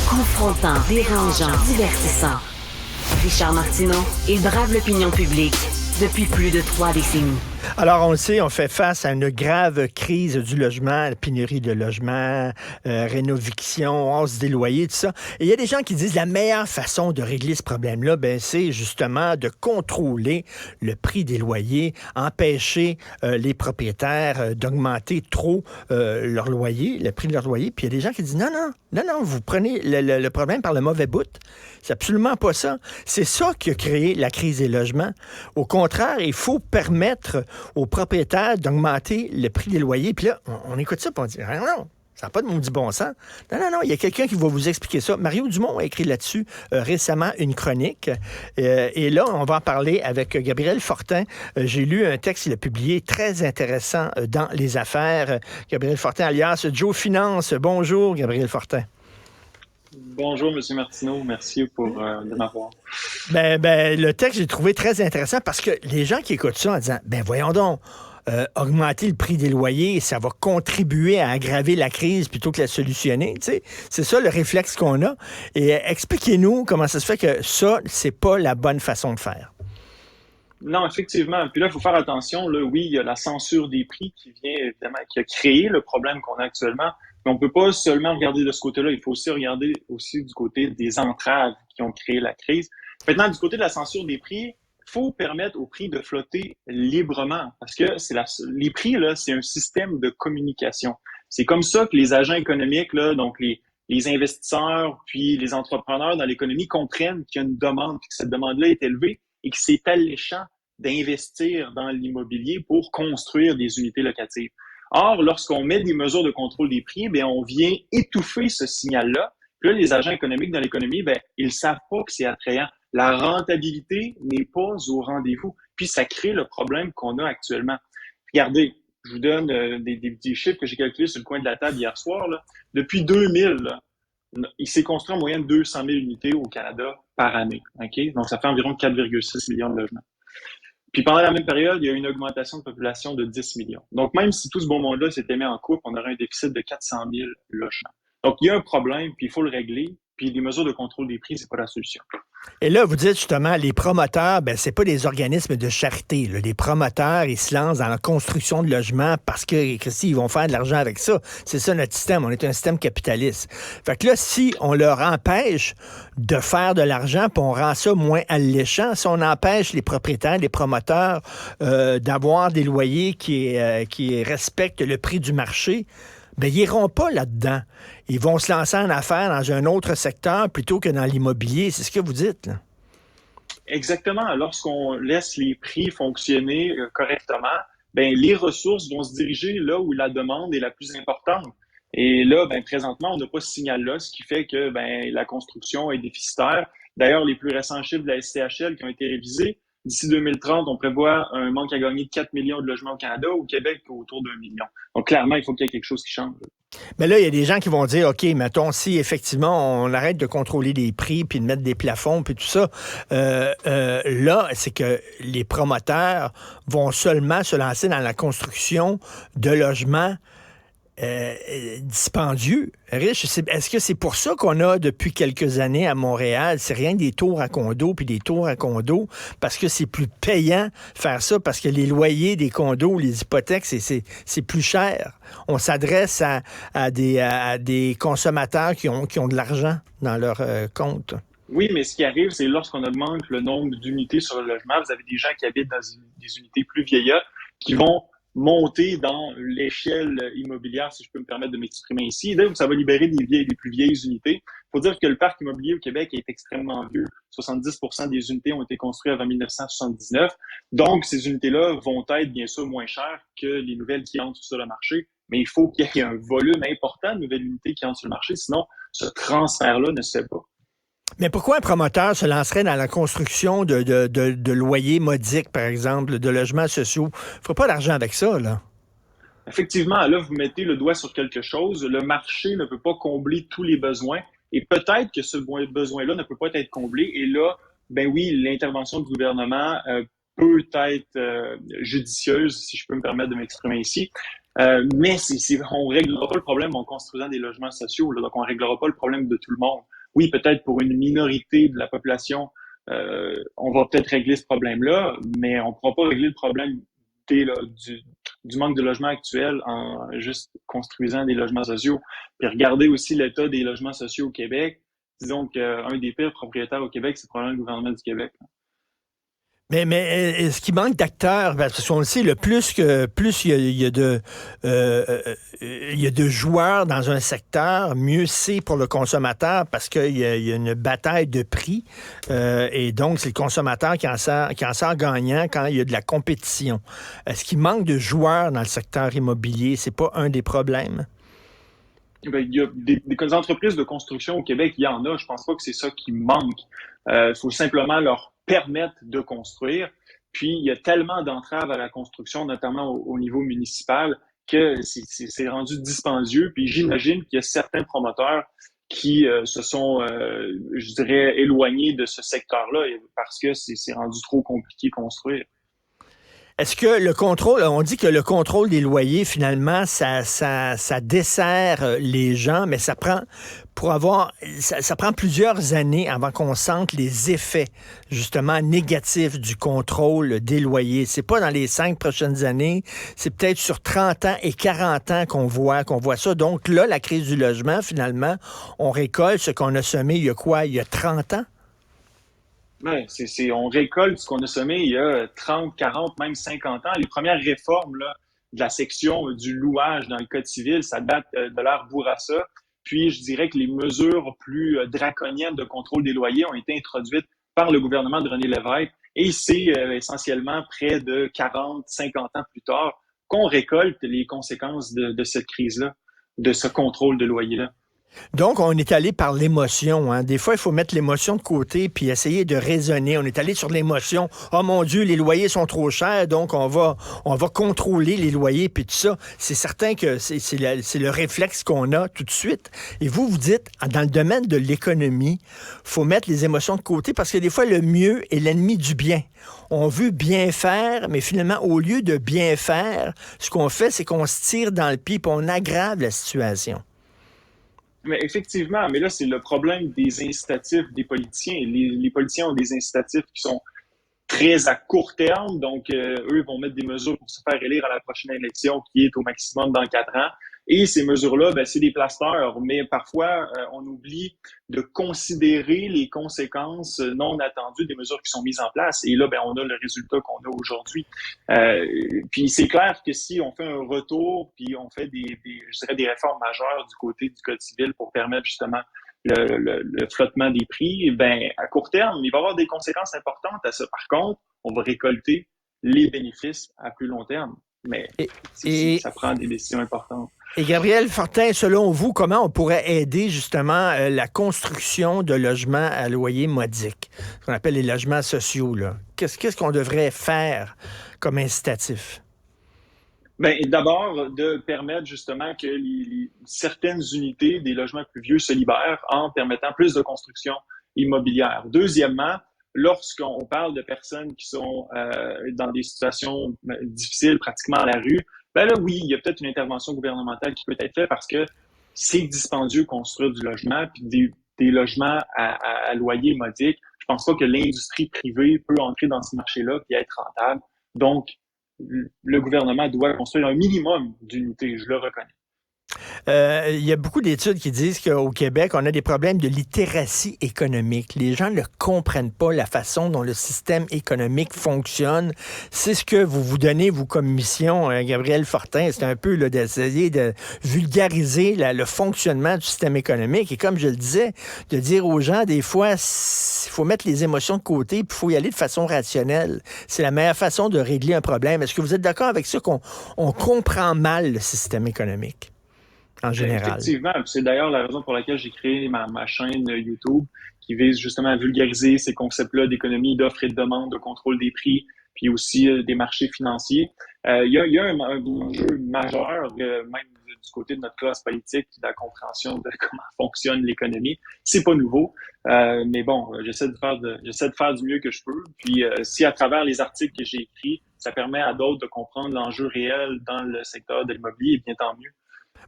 Confrontant, dérangeant, divertissant. Richard Martineau, il brave l'opinion publique depuis plus de 3 décennies. Alors, on le sait, on fait face à une grave crise du logement, la pénurie de logements, rénoviction, hausse des loyers, tout ça. Et il y a des gens qui disent que la meilleure façon de régler ce problème-là, c'est justement de contrôler le prix des loyers, empêcher les propriétaires d'augmenter trop leur loyer, le prix de leur loyer. Puis il y a des gens qui disent non, vous prenez le problème par le mauvais bout. C'est absolument pas ça. C'est ça qui a créé la crise des logements. Au contraire, il faut permettre aux propriétaires d'augmenter le prix des loyers. Puis là, on écoute ça et on dit non, ça n'a pas de maudit bon sens. Non, il y a quelqu'un qui va vous expliquer ça. Mario Dumont a écrit là-dessus récemment une chronique. Et là, on va en parler avec Gabriel Fortin. J'ai lu un texte qu'il a publié très intéressant dans Les Affaires. Gabriel Fortin, alias Joe Finance. Bonjour, Gabriel Fortin. Bonjour, M. Martineau. Merci de m'avoir. Le texte, j'ai trouvé très intéressant parce que les gens qui écoutent ça en disant, voyons donc, augmenter le prix des loyers, ça va contribuer à aggraver la crise plutôt que la solutionner. Tu sais, c'est ça le réflexe qu'on a. Et expliquez-nous comment ça se fait que ça, c'est pas la bonne façon de faire. Non, effectivement. Puis là, il faut faire attention. Là, oui, il y a la censure des prix qui vient, évidemment, qui a créé le problème qu'on a actuellement. Mais on ne peut pas seulement regarder de ce côté-là. Il faut aussi regarder du côté des entraves qui ont créé la crise. Maintenant, du côté de la censure des prix, il faut permettre aux prix de flotter librement. Parce que les prix, là, c'est un système de communication. C'est comme ça que les agents économiques, là, donc les investisseurs, puis les entrepreneurs dans l'économie comprennent qu'il y a une demande, puis que cette demande-là est élevée et que c'est alléchant d'investir dans l'immobilier pour construire des unités locatives. Or, lorsqu'on met des mesures de contrôle des prix, on vient étouffer ce signal-là. Puis là, les agents économiques dans l'économie, ils savent pas que c'est attrayant. La rentabilité n'est pas au rendez-vous. Puis ça crée le problème qu'on a actuellement. Regardez, je vous donne des petits chiffres que j'ai calculés sur le coin de la table hier soir. Là. Depuis 2000, là, il s'est construit en moyenne 200 000 unités au Canada par année. Okay? Donc, ça fait environ 4,6 millions de logements. Puis pendant la même période, il y a eu une augmentation de population de 10 millions. Donc, même si tout ce beau monde-là s'était mis en couple, on aurait un déficit de 400 000 logements. Donc, il y a un problème, puis il faut le régler. Puis les mesures de contrôle des prix, c'est pas la solution. Et là, vous dites justement, les promoteurs, c'est pas des organismes de charité. Là. Les promoteurs, ils se lancent dans la construction de logements parce que, Christy, ils vont faire de l'argent avec ça. C'est ça notre système. On est un système capitaliste. Fait que là, si on leur empêche de faire de l'argent, puis on rend ça moins alléchant, si on empêche les propriétaires, les promoteurs d'avoir des loyers qui respectent le prix du marché, ils n'iront pas là-dedans. Ils vont se lancer en affaires dans un autre secteur plutôt que dans l'immobilier. C'est ce que vous dites, là. Exactement. Lorsqu'on laisse les prix fonctionner correctement, les ressources vont se diriger là où la demande est la plus importante. Et là, présentement, on n'a pas ce signal-là, ce qui fait que la construction est déficitaire. D'ailleurs, les plus récents chiffres de la SCHL qui ont été révisés, d'ici 2030, on prévoit un manque à gagner de 4 millions de logements au Canada, au Québec, autour d'1 million. Donc, clairement, il faut qu'il y ait quelque chose qui change. Mais là, il y a des gens qui vont dire, OK, mettons, si effectivement, on arrête de contrôler les prix puis de mettre des plafonds puis tout ça, là, c'est que les promoteurs vont seulement se lancer dans la construction de logements dispendieux, riche. Est-ce que c'est pour ça qu'on a depuis quelques années à Montréal, c'est rien que des tours à condos puis des tours à condos, parce que c'est plus payant faire ça, parce que les loyers des condos, les hypothèques, c'est plus cher. On s'adresse à des consommateurs qui ont de l'argent dans leur compte. Oui, mais ce qui arrive, c'est lorsqu'on augmente le nombre d'unités sur le logement, vous avez des gens qui habitent dans des unités plus vieillottes qui vont monter dans l'échelle immobilière, si je peux me permettre de m'exprimer ici. Là, ça va libérer des plus vieilles unités. Il faut dire que le parc immobilier au Québec est extrêmement vieux. 70% des unités ont été construites avant 1979. Donc, ces unités-là vont être bien sûr moins chères que les nouvelles qui entrent sur le marché. Mais il faut qu'il y ait un volume important de nouvelles unités qui entrent sur le marché. Sinon, ce transfert-là ne se fait pas. Mais pourquoi un promoteur se lancerait dans la construction de loyers modiques, par exemple, de logements sociaux? Il ne faut pas d'argent avec ça, là. Effectivement, là, vous mettez le doigt sur quelque chose. Le marché ne peut pas combler tous les besoins. Et peut-être que ce besoin-là ne peut pas être comblé. Et là, oui, l'intervention du gouvernement peut être judicieuse, si je peux me permettre de m'exprimer ici. Mais on ne réglera pas le problème en construisant des logements sociaux. Là, donc, on ne réglera pas le problème de tout le monde. Oui, peut-être pour une minorité de la population, on va peut-être régler ce problème-là, mais on ne pourra pas régler le problème du manque de logements actuel en juste construisant des logements sociaux. Puis regardez aussi l'état des logements sociaux au Québec. Disons qu'un des pires propriétaires au Québec, c'est probablement le gouvernement du Québec. Mais est-ce qu'il manque d'acteurs? Parce qu'on le sait, le plus il y a de joueurs dans un secteur, mieux c'est pour le consommateur parce qu'il y a une bataille de prix. Et donc, c'est le consommateur qui en sort gagnant quand il y a de la compétition. Est-ce qu'il manque de joueurs dans le secteur immobilier? C'est pas un des problèmes? Ben, il y a des entreprises de construction au Québec, il y en a. Je pense pas que c'est ça qui manque. Il faut simplement leur permettre de construire. Puis, il y a tellement d'entraves à la construction, notamment au niveau municipal, que c'est rendu dispendieux. Puis, j'imagine qu'il y a certains promoteurs qui se sont, je dirais, éloignés de ce secteur-là parce que c'est rendu trop compliqué de construire. Est-ce que le contrôle, on dit que le contrôle des loyers, finalement, ça dessert les gens, mais ça prend, ça prend plusieurs années avant qu'on sente les effets, justement, négatifs du contrôle des loyers. C'est pas dans les 5 prochaines années, c'est peut-être sur 30 ans et 40 ans qu'on voit ça. Donc là, la crise du logement, finalement, on récolte ce qu'on a semé il y a quoi? Il y a 30 ans? Ouais, on récolte ce qu'on a semé il y a 30, 40, même 50 ans. Les premières réformes là, de la section du louage dans le Code civil, ça date de l'ère Bourassa. Puis, je dirais que les mesures plus draconiennes de contrôle des loyers ont été introduites par le gouvernement de René Lévesque. Et c'est essentiellement près de 40, 50 ans plus tard qu'on récolte les conséquences de cette crise-là, de ce contrôle de loyer-là. Donc, on est allé par l'émotion. Hein. Des fois, il faut mettre l'émotion de côté puis essayer de raisonner. On est allé sur l'émotion. Oh mon Dieu, les loyers sont trop chers, donc on va contrôler les loyers puis tout ça. C'est certain que c'est le réflexe qu'on a tout de suite. Et vous dites, dans le domaine de l'économie, faut mettre les émotions de côté parce que des fois, le mieux est l'ennemi du bien. On veut bien faire, mais finalement, au lieu de bien faire, ce qu'on fait, c'est qu'on se tire dans le pied puis on aggrave la situation. Mais effectivement, mais là, c'est le problème des incitatifs des politiciens. Les politiciens ont des incitatifs qui sont très à court terme. Donc, eux vont mettre des mesures pour se faire élire à la prochaine élection qui est au maximum dans 4 ans. Et ces mesures-là, ben, c'est des plasteurs. Mais parfois, on oublie de considérer les conséquences non attendues des mesures qui sont mises en place. Et là, ben, on a le résultat qu'on a aujourd'hui. Puis c'est clair que si on fait un retour, puis on fait je dirais des réformes majeures du côté du Code civil pour permettre justement le flottement des prix, ben à court terme, il va y avoir des conséquences importantes à ça. Par contre, on va récolter les bénéfices à plus long terme. Mais ça prend des décisions importantes. Et Gabriel Fortin, selon vous, comment on pourrait aider justement la construction de logements à loyer modique, ce qu'on appelle les logements sociaux, là? Qu'est-ce qu'on devrait faire comme incitatif? Ben, d'abord, de permettre justement que certaines unités des logements plus vieux se libèrent en permettant plus de construction immobilière. Deuxièmement, lorsqu'on parle de personnes qui sont dans des situations difficiles, pratiquement à la rue, ben là, oui, il y a peut-être une intervention gouvernementale qui peut être faite parce que c'est dispendieux construire du logement, puis des logements à loyer modique. Je pense pas que l'industrie privée peut entrer dans ce marché-là et être rentable. Donc, le gouvernement doit construire un minimum d'unités, je le reconnais. Il y a beaucoup d'études qui disent qu'au Québec, on a des problèmes de littératie économique. Les gens ne comprennent pas la façon dont le système économique fonctionne. C'est ce que vous donnez, vous, comme mission, Gabriel Fortin. C'est un peu d'essayer de vulgariser le fonctionnement du système économique. Et comme je le disais, de dire aux gens, des fois, il faut mettre les émotions de côté, puis il faut y aller de façon rationnelle. C'est la meilleure façon de régler un problème. Est-ce que vous êtes d'accord avec ça qu'on comprend mal le système économique? En général. Effectivement, c'est d'ailleurs la raison pour laquelle j'ai créé ma chaîne YouTube qui vise justement à vulgariser ces concepts-là d'économie, d'offre et de demande, de contrôle des prix, puis aussi des marchés financiers. Il y a un enjeu majeur, même du côté de notre classe politique, de la compréhension de comment fonctionne l'économie. C'est pas nouveau, mais bon, j'essaie de faire du mieux que je peux. Puis si à travers les articles que j'ai écrits, ça permet à d'autres de comprendre l'enjeu réel dans le secteur de l'immobilier, bien tant mieux.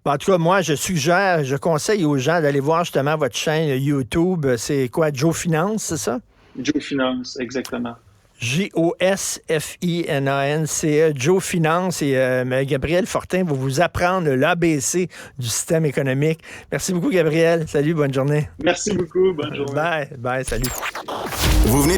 En tout cas, moi, je conseille aux gens d'aller voir justement votre chaîne YouTube. C'est quoi, Joe Finance, c'est ça? Joe Finance, exactement. Josfinance, Joe Finance et Gabriel Fortin va vous apprendre l'ABC du système économique. Merci beaucoup, Gabriel. Salut, bonne journée. Merci beaucoup, bonne journée. Bye, salut. Vous venez